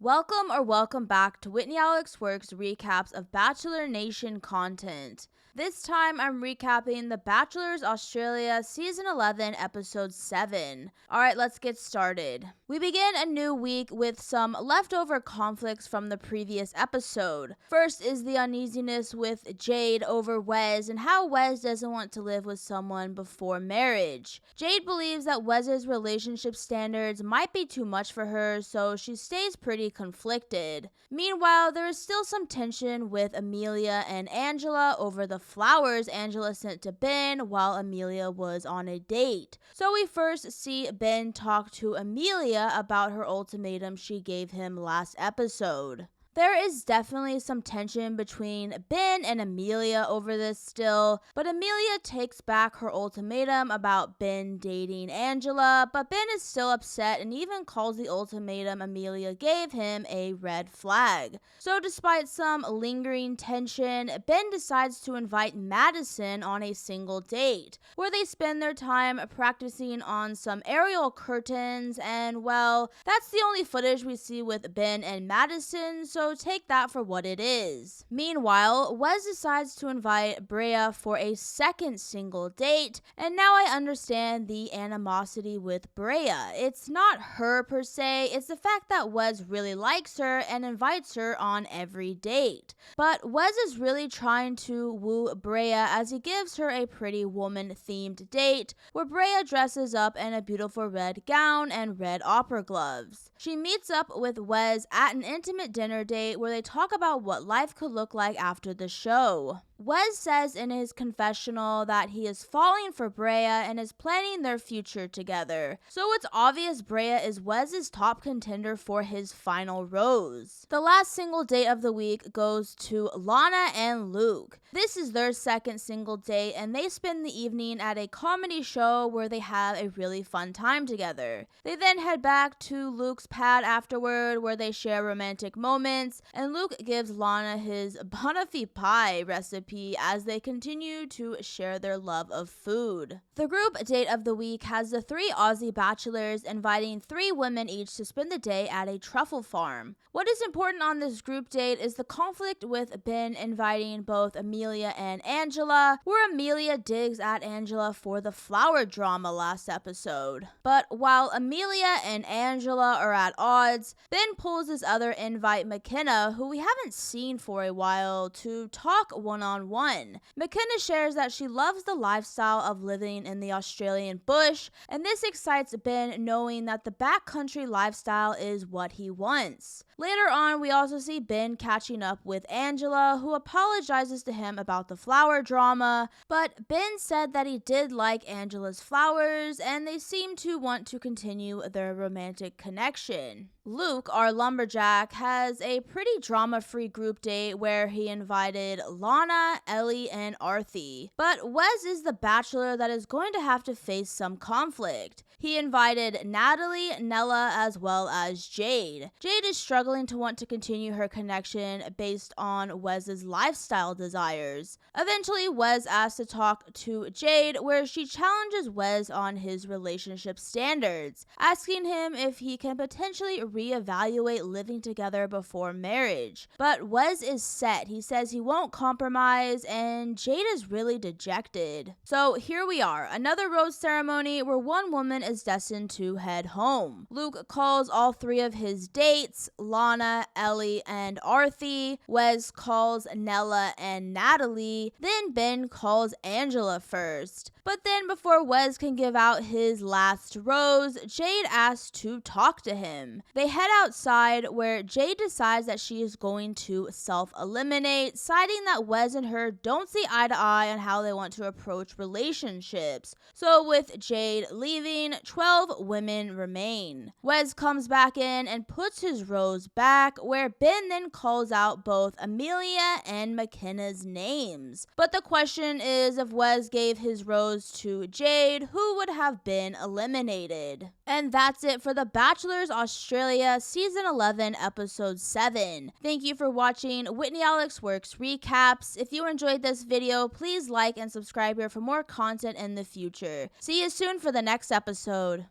Welcome back to Whitney Alex Works recaps of Bachelor Nation content. This time I'm recapping the Bachelors Australia Season 11 Episode 7. Alright, let's get started. We begin a new week with some leftover conflicts from the previous episode. First is the uneasiness with Jade over Wes and how Wes doesn't want to live with someone before marriage. Jade believes that Wes's relationship standards might be too much for her, so she stays pretty conflicted. Meanwhile, there is still some tension with Amelia and Angela over the flowers Angela sent to Ben while Amelia was on a date. So we first see Ben talk to Amelia about her ultimatum she gave him last episode. There is definitely some tension between Ben and Amelia over this still, but Amelia takes back her ultimatum about Ben dating Angela, but Ben is still upset and even calls the ultimatum Amelia gave him a red flag. So despite some lingering tension, Ben decides to invite Madison on a single date, where they spend their time practicing on some aerial curtains, and well, that's the only footage we see with Ben and Madison, so take that for what it is. Meanwhile, Wes decides to invite Brea for a second single date, and now I understand the animosity with Brea. It's not her per se, it's the fact that Wes really likes her and invites her on every date. But Wes is really trying to woo Brea as he gives her a Pretty Woman themed date where Brea dresses up in a beautiful red gown and red opera gloves. She meets up with Wes at an intimate dinner date where they talk about what life could look like after the show. Wes says in his confessional that he is falling for Brea and is planning their future together. So it's obvious Brea is Wes's top contender for his final rose. The last single date of the week goes to Lana and Luke. This is their second single date and they spend the evening at a comedy show where they have a really fun time together. They then head back to Luke's pad afterward where they share romantic moments, and Luke gives Lana his banoffee pie recipe as they continue to share their love of food. The group date of the week has the 3 Aussie bachelors inviting 3 women each to spend the day at a truffle farm. What is important on this group date is the conflict with Ben inviting both Amelia and Angela, where Amelia digs at Angela for the flower drama last episode. But while Amelia and Angela are at odds, Ben pulls his other invite, McKenna, who we haven't seen for a while, to talk one-on-one. McKenna shares that she loves the lifestyle of living in the Australian bush, and this excites Ben knowing that the backcountry lifestyle is what he wants. Later on, we also see Ben catching up with Angela, who apologizes to him about the flower drama, but Ben said that he did like Angela's flowers, and they seem to want to continue their romantic connection. Luke, our lumberjack, has a pretty drama-free group date where he invited Lana, Ellie, and Arthi. But Wes is the bachelor that is going to have to face some conflict. He invited Natalie, Nella, as well as Jade. Jade is struggling to want to continue her connection based on Wes's lifestyle desires. Eventually, Wes asks to talk to Jade, where she challenges Wes on his relationship standards, asking him if he can potentially reevaluate living together before marriage. But Wes is set. He says he won't compromise, and Jade is really dejected. So here we are, another rose ceremony where one woman is destined to head home. Luke calls all 3 of his dates, Lana, Ellie, and Arthi. Wes calls Nella and Natalie. Then Ben calls Angela first. But then before Wes can give out his last rose, Jade asks to talk to him. They head outside where Jade decides that she is going to self-eliminate, citing that Wes and her don't see eye to eye on how they want to approach relationships. So with Jade leaving, 12 women remain. Wes comes back in and puts his rose back, where Ben then calls out both Amelia and McKenna's names. But the question is, if Wes gave his rose to Jade, who would have been eliminated? And that's it for the Bachelors Australia Season 11 Episode 7. Thank you for watching Whitney Alex Works recaps. If you enjoyed this video, please like and subscribe here for more content in the future. See you soon for the next episode.